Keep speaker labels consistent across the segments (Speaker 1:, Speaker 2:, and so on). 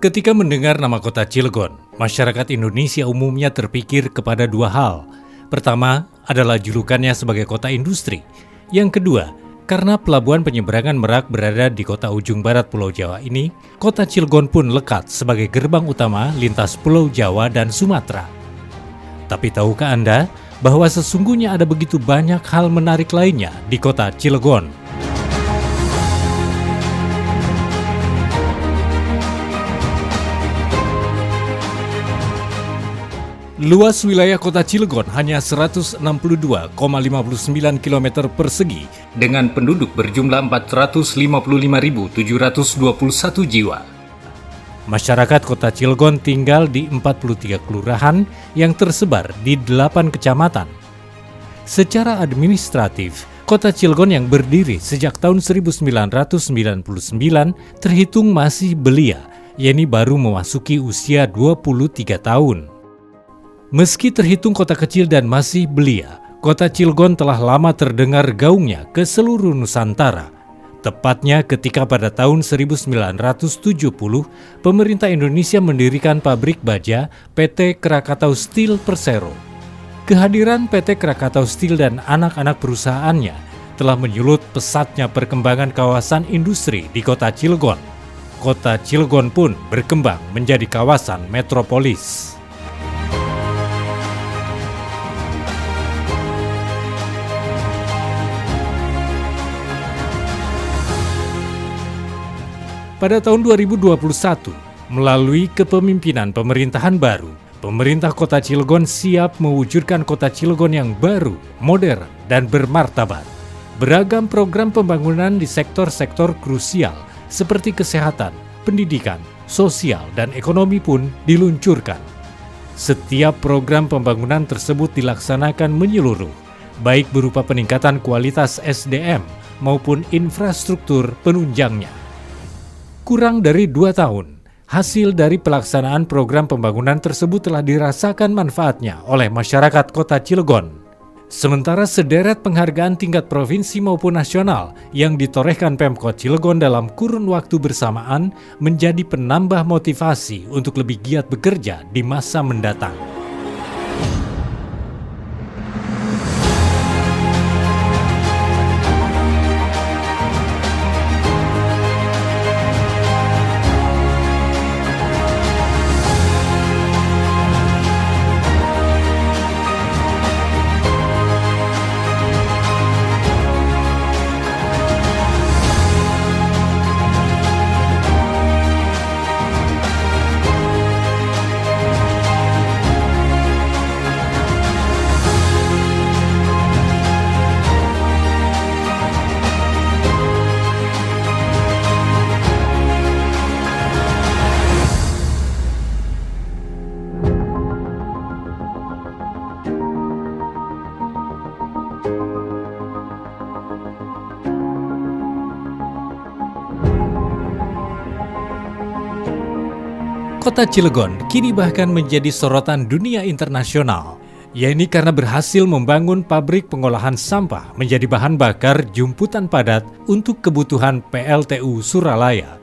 Speaker 1: Ketika mendengar nama kota Cilegon, masyarakat Indonesia umumnya terpikir kepada dua hal. Pertama adalah julukannya sebagai kota industri. Yang kedua, karena pelabuhan penyeberangan Merak berada di kota ujung barat Pulau Jawa ini, kota Cilegon pun lekat sebagai gerbang utama lintas Pulau Jawa dan Sumatera. Tapi tahukah Anda bahwa sesungguhnya ada begitu banyak hal menarik lainnya di kota Cilegon? Luas wilayah kota Cilegon hanya 162,59 km persegi dengan penduduk berjumlah 455.721 jiwa. Masyarakat kota Cilegon tinggal di 43 kelurahan yang tersebar di 8 kecamatan. Secara administratif, kota Cilegon yang berdiri sejak tahun 1999 terhitung masih belia, yakni baru memasuki usia 23 tahun. Meski terhitung kota kecil dan masih belia, kota Cilegon telah lama terdengar gaungnya ke seluruh Nusantara. Tepatnya ketika pada tahun 1970, pemerintah Indonesia mendirikan pabrik baja PT Krakatau Steel Persero. Kehadiran PT Krakatau Steel dan anak-anak perusahaannya telah menyulut pesatnya perkembangan kawasan industri di kota Cilegon. Kota Cilegon pun berkembang menjadi kawasan metropolis. Pada tahun 2021, melalui kepemimpinan pemerintahan baru, pemerintah kota Cilegon siap mewujudkan kota Cilegon yang baru, modern, dan bermartabat. Beragam program pembangunan di sektor-sektor krusial seperti kesehatan, pendidikan, sosial, dan ekonomi pun diluncurkan. Setiap program pembangunan tersebut dilaksanakan menyeluruh, baik berupa peningkatan kualitas SDM maupun infrastruktur penunjangnya. Kurang dari 2 tahun, hasil dari pelaksanaan program pembangunan tersebut telah dirasakan manfaatnya oleh masyarakat kota Cilegon. Sementara sederet penghargaan tingkat provinsi maupun nasional yang ditorehkan Pemkot Cilegon dalam kurun waktu bersamaan menjadi penambah motivasi untuk lebih giat bekerja di masa mendatang. Kota Cilegon kini bahkan menjadi sorotan dunia internasional, yakni karena berhasil membangun pabrik pengolahan sampah menjadi bahan bakar jumputan padat untuk kebutuhan PLTU Suralaya.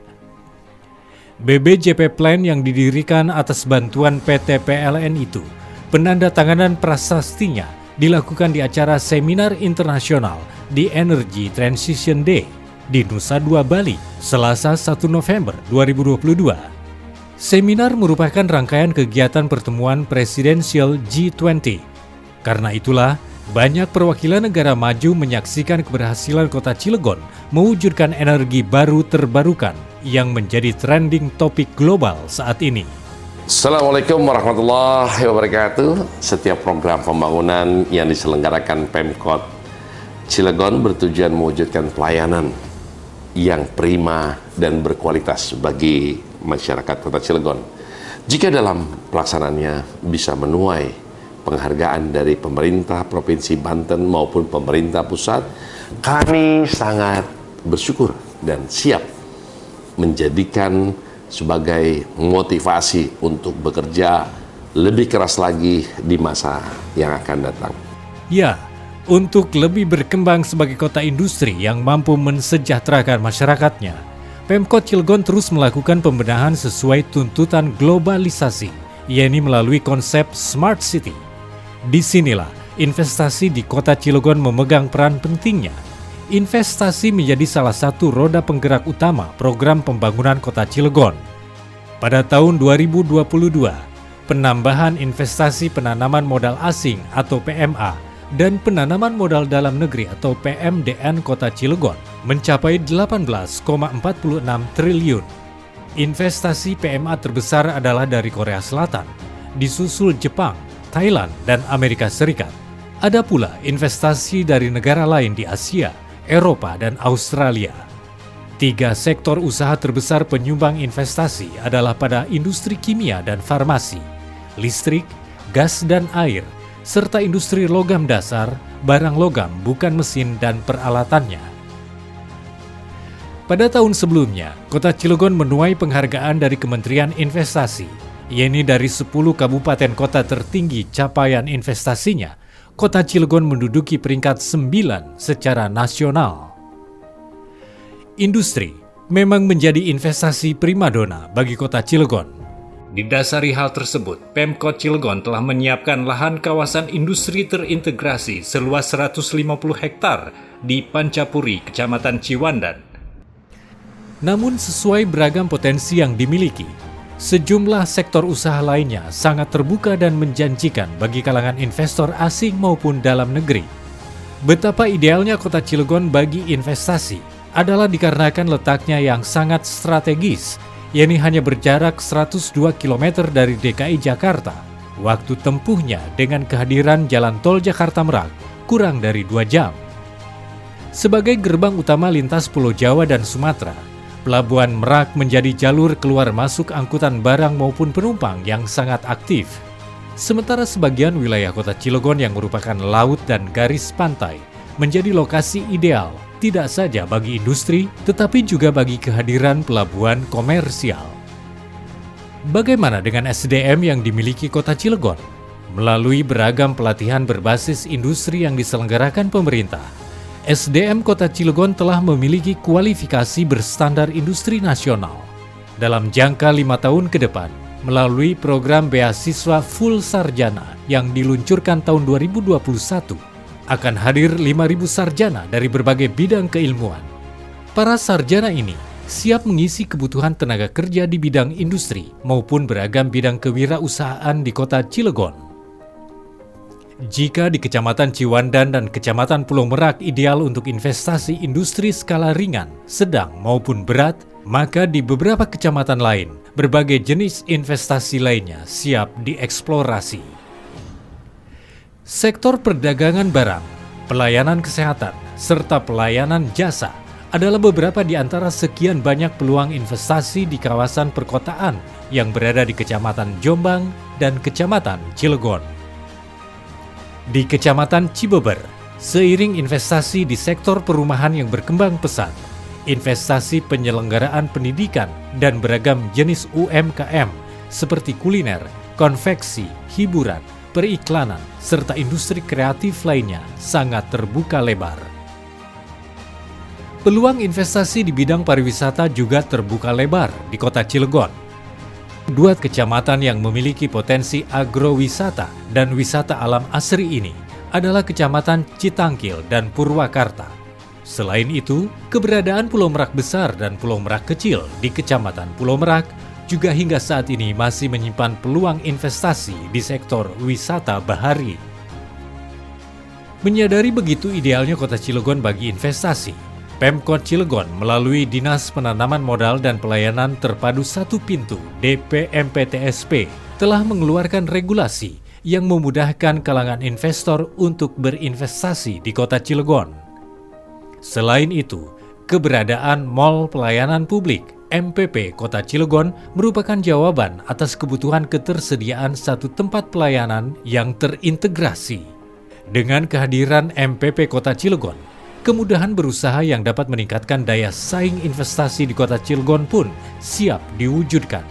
Speaker 1: BBJP Plan yang didirikan atas bantuan PT PLN itu, penandatanganan prasastinya dilakukan di acara seminar internasional di Energy Transition Day di Nusa Dua, Bali, Selasa 1 November 2022. Seminar merupakan rangkaian kegiatan pertemuan presidensial G20. Karena itulah, banyak perwakilan negara maju menyaksikan keberhasilan kota Cilegon mewujudkan energi baru terbarukan yang menjadi trending topik global saat ini.
Speaker 2: Assalamualaikum warahmatullahi wabarakatuh. Setiap program pembangunan yang diselenggarakan Pemkot Cilegon bertujuan mewujudkan pelayanan yang prima dan berkualitas bagi masyarakat kota Cilegon. Jika dalam pelaksanaannya bisa menuai penghargaan dari pemerintah Provinsi Banten maupun pemerintah pusat, kami sangat bersyukur dan siap menjadikan sebagai motivasi untuk bekerja lebih keras lagi di masa yang akan datang.
Speaker 1: Ya, untuk lebih berkembang sebagai kota industri yang mampu mensejahterakan masyarakatnya, Pemkot Cilegon terus melakukan pembenahan sesuai tuntutan globalisasi, yakni melalui konsep Smart City. Disinilah investasi di kota Cilegon memegang peran pentingnya. Investasi menjadi salah satu roda penggerak utama program pembangunan kota Cilegon. Pada tahun 2022, penambahan investasi penanaman modal asing atau PMA dan penanaman modal dalam negeri atau PMDN kota Cilegon mencapai 18,46 triliun. Investasi PMA terbesar adalah dari Korea Selatan, disusul Jepang, Thailand, dan Amerika Serikat. Ada pula investasi dari negara lain di Asia, Eropa, dan Australia. 3 sektor usaha terbesar penyumbang investasi adalah pada industri kimia dan farmasi, listrik, gas dan air, serta industri logam dasar, barang logam bukan mesin dan peralatannya. Pada tahun sebelumnya, Kota Cilegon menuai penghargaan dari Kementerian Investasi, yakni dari 10 kabupaten kota tertinggi capaian investasinya, Kota Cilegon menduduki peringkat 9 secara nasional. Industri memang menjadi investasi primadona bagi Kota Cilegon. Didasari hal tersebut, Pemkot Cilegon telah menyiapkan lahan kawasan industri terintegrasi seluas 150 hektar di Pancapuri, Kecamatan Ciwandan. Namun sesuai beragam potensi yang dimiliki, sejumlah sektor usaha lainnya sangat terbuka dan menjanjikan bagi kalangan investor asing maupun dalam negeri. Betapa idealnya Kota Cilegon bagi investasi adalah dikarenakan letaknya yang sangat strategis, yakni hanya berjarak 102 km dari DKI Jakarta. Waktu tempuhnya dengan kehadiran jalan tol Jakarta-Merak kurang dari 2 jam. Sebagai gerbang utama lintas Pulau Jawa dan Sumatera, Pelabuhan Merak menjadi jalur keluar masuk angkutan barang maupun penumpang yang sangat aktif. Sementara sebagian wilayah Kota Cilegon yang merupakan laut dan garis pantai menjadi lokasi ideal tidak saja bagi industri, tetapi juga bagi kehadiran pelabuhan komersial. Bagaimana dengan SDM yang dimiliki Kota Cilegon? Melalui beragam pelatihan berbasis industri yang diselenggarakan pemerintah, SDM Kota Cilegon telah memiliki kualifikasi berstandar industri nasional. Dalam jangka 5 tahun ke depan, melalui program beasiswa full sarjana yang diluncurkan tahun 2021, akan hadir 5.000 sarjana dari berbagai bidang keilmuan. Para sarjana ini siap mengisi kebutuhan tenaga kerja di bidang industri maupun beragam bidang kewirausahaan di Kota Cilegon. Jika di Kecamatan Ciwandan dan Kecamatan Pulau Merak ideal untuk investasi industri skala ringan, sedang maupun berat, maka di beberapa kecamatan lain, berbagai jenis investasi lainnya siap dieksplorasi. Sektor perdagangan barang, pelayanan kesehatan, serta pelayanan jasa adalah beberapa di antara sekian banyak peluang investasi di kawasan perkotaan yang berada di Kecamatan Jombang dan Kecamatan Cilegon. Di Kecamatan Cibeber, seiring investasi di sektor perumahan yang berkembang pesat, investasi penyelenggaraan pendidikan dan beragam jenis UMKM seperti kuliner, konveksi, hiburan, periklanan, serta industri kreatif lainnya sangat terbuka lebar. Peluang investasi di bidang pariwisata juga terbuka lebar di Kota Cilegon. 2 kecamatan yang memiliki potensi agrowisata dan wisata alam asri ini adalah Kecamatan Citangkil dan Purwakarta. Selain itu, keberadaan Pulau Merak Besar dan Pulau Merak Kecil di Kecamatan Pulau Merak juga hingga saat ini masih menyimpan peluang investasi di sektor wisata bahari. Menyadari begitu idealnya Kota Cilegon bagi investasi, Pemkot Cilegon melalui Dinas Penanaman Modal dan Pelayanan Terpadu Satu Pintu (DPMPTSP) telah mengeluarkan regulasi yang memudahkan kalangan investor untuk berinvestasi di Kota Cilegon. Selain itu, keberadaan Mall Pelayanan Publik (MPP) Kota Cilegon merupakan jawaban atas kebutuhan ketersediaan satu tempat pelayanan yang terintegrasi. Dengan kehadiran MPP Kota Cilegon, kemudahan berusaha yang dapat meningkatkan daya saing investasi di Kota Cilegon pun siap diwujudkan.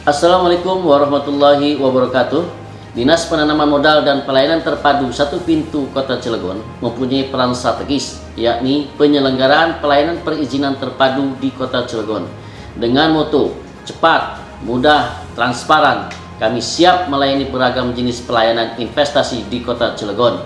Speaker 3: Assalamualaikum warahmatullahi wabarakatuh. Dinas Penanaman Modal dan Pelayanan Terpadu Satu Pintu Kota Cilegon mempunyai peran strategis yakni penyelenggaraan pelayanan perizinan terpadu di Kota Cilegon. Dengan moto cepat, mudah, transparan, kami siap melayani beragam jenis pelayanan investasi di Kota Cilegon.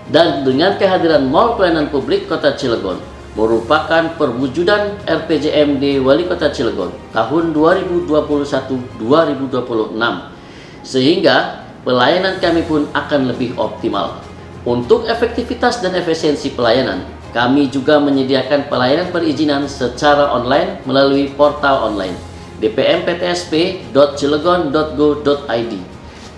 Speaker 3: Dan dengan kehadiran Mall Pelayanan Publik Kota Cilegon merupakan perwujudan RPJMD Wali Kota Cilegon tahun 2021-2026, sehingga pelayanan kami pun akan lebih optimal. Untuk efektivitas dan efisiensi pelayanan, kami juga menyediakan pelayanan perizinan secara online melalui portal online dpmptsp.cilegon.go.id.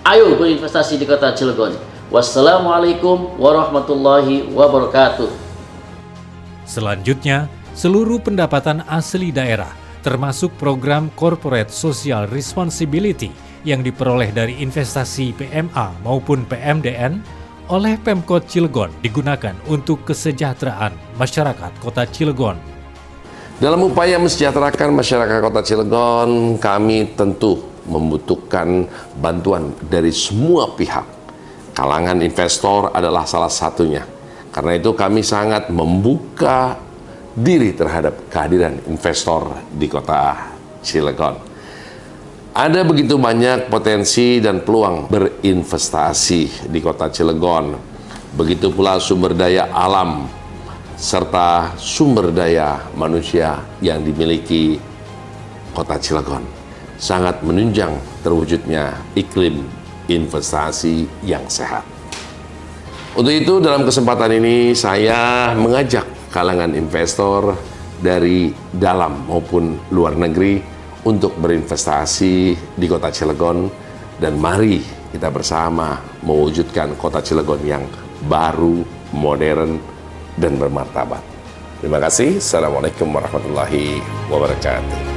Speaker 3: Ayo berinvestasi di Kota Cilegon. Wassalamualaikum warahmatullahi wabarakatuh.
Speaker 1: Selanjutnya, seluruh pendapatan asli daerah, termasuk program Corporate Social Responsibility yang diperoleh dari investasi PMA maupun PMDN oleh Pemkot Cilegon digunakan untuk kesejahteraan masyarakat Kota Cilegon.
Speaker 2: Dalam upaya mensejahterakan masyarakat Kota Cilegon, kami tentu membutuhkan bantuan dari semua pihak. Kalangan investor adalah salah satunya. Karena itu kami sangat membuka diri terhadap kehadiran investor di Kota Cilegon. Ada begitu banyak potensi dan peluang berinvestasi di Kota Cilegon. Begitu pula sumber daya alam serta sumber daya manusia yang dimiliki Kota Cilegon. Sangat menunjang terwujudnya iklim investasi yang sehat. Untuk itu dalam kesempatan ini saya mengajak kalangan investor dari dalam maupun luar negeri untuk berinvestasi di Kota Cilegon, dan mari kita bersama mewujudkan Kota Cilegon yang baru, modern, dan bermartabat. Terima kasih. Assalamualaikum warahmatullahi wabarakatuh.